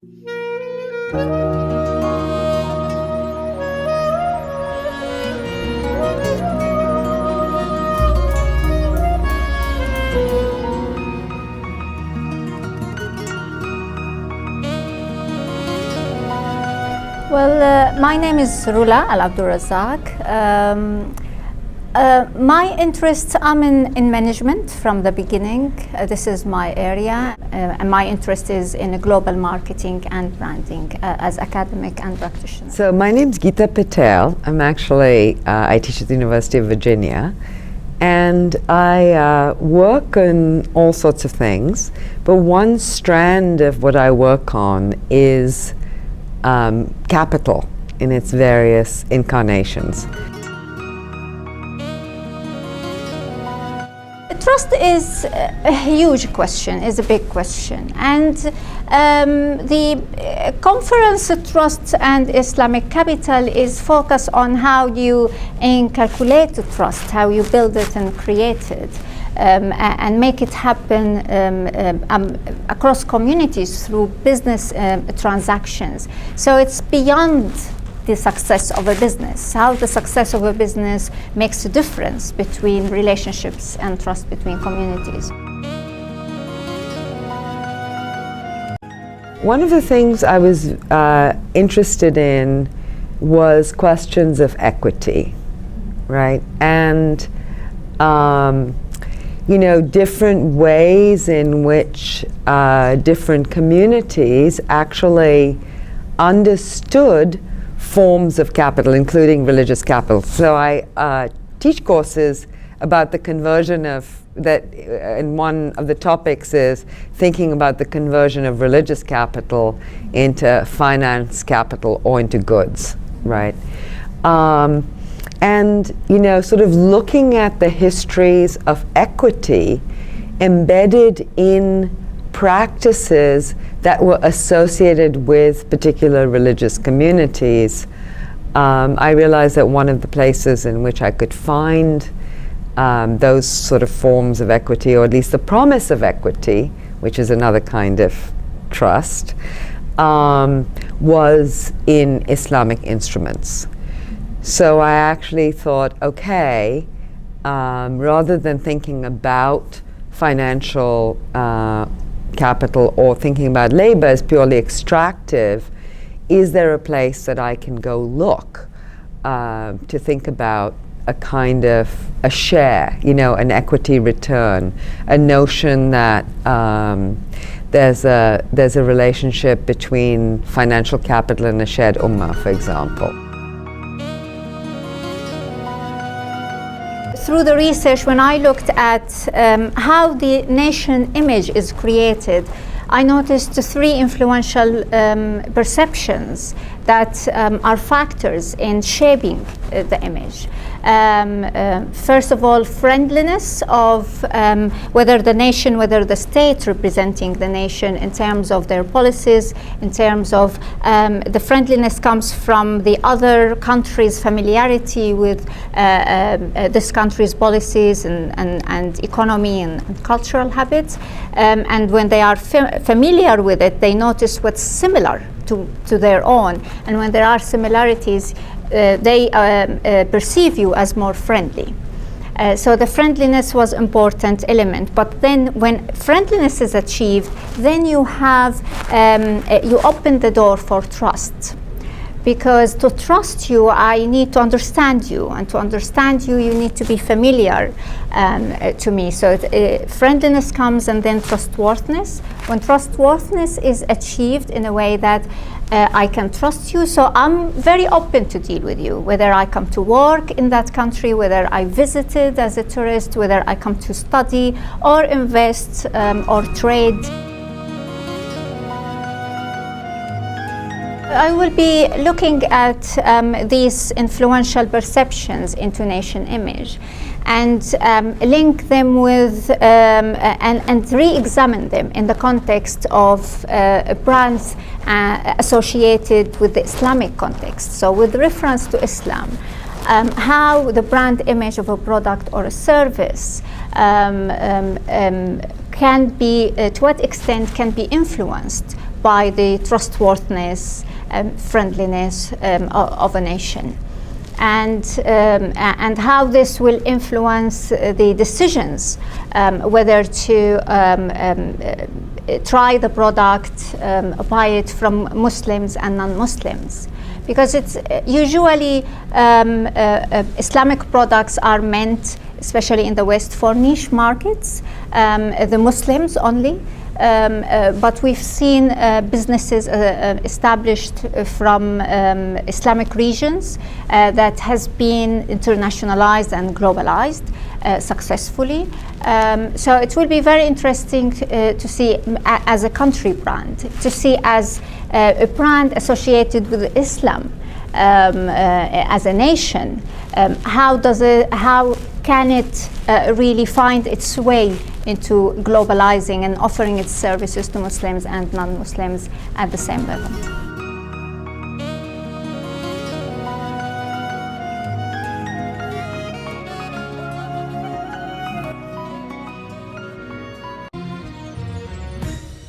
Well, my name is Rula Al-Abdulrazak. My interests, I'm in management from the beginning. This is my area. And my interest is in global marketing and branding as academic and practitioner. So my name's Geeta Patel. I'm actually, I teach at the University of Virginia. And I work on all sorts of things. But one strand of what I work on is capital in its various incarnations. Trust is a huge question, is a big question. And the conference Trust and Islamic Capital is focused on how you calculate the trust, how you build it and create it. And make it happen across communities through business transactions. So it's beyond the success of a business, how the success of a business makes a difference between relationships and trust between communities. One of the things I was interested in was questions of equity, right? And you know, different ways in which different communities actually understood forms of capital, including religious capital. So I teach courses about the conversion of that, and one of the topics is thinking about the conversion of religious capital into finance capital or into goods, right? And, you know, sort of looking at the histories of equity embedded in practices that were associated with particular religious communities, I realized that one of the places in which I could find those sort of forms of equity, or at least the promise of equity, which is another kind of trust, was in Islamic instruments. So I actually thought, okay, rather than thinking about financial capital or thinking about labor as purely extractive, is there a place that I can go look to think about a kind of a share, you know, an equity return, a notion that there's a relationship between financial capital and a shared ummah, for example. Through the research, when I looked at how the nation image is created, I noticed three influential perceptions that are factors in shaping the image. First of all, friendliness of whether the nation, whether the state representing the nation in terms of their policies, in terms of the friendliness comes from the other country's familiarity with this country's policies and economy and cultural habits. And when they are familiar with it, they notice what's similar to their own. And when there are similarities, they perceive you as more friendly. So the friendliness was an important element. But then when friendliness is achieved, then you have, you open the door for trust. Because to trust you, I need to understand you. And to understand you, you need to be familiar to me. So friendliness comes and then trustworthiness. When trustworthiness is achieved in a way that I can trust you, so I'm very open to deal with you, whether I come to work in that country, whether I visited as a tourist, whether I come to study or invest or trade. I will be looking at these influential perceptions into nation image and link them with and re-examine them in the context of brands associated with the Islamic context. So with reference to Islam, how the brand image of a product or a service can be, to what extent can be influenced by the trustworthiness and friendliness of a nation. And how this will influence the decisions, whether to try the product, buy it from Muslims and non-Muslims. Because it's usually Islamic products are meant, especially in the West, for niche markets, the Muslims only. But we've seen businesses established from Islamic regions that has been internationalized and globalized successfully. So it will be very interesting to see as a country brand, to see as a brand associated with Islam as a nation. How can it really find its way into globalizing and offering its services to Muslims and non-Muslims at the same level?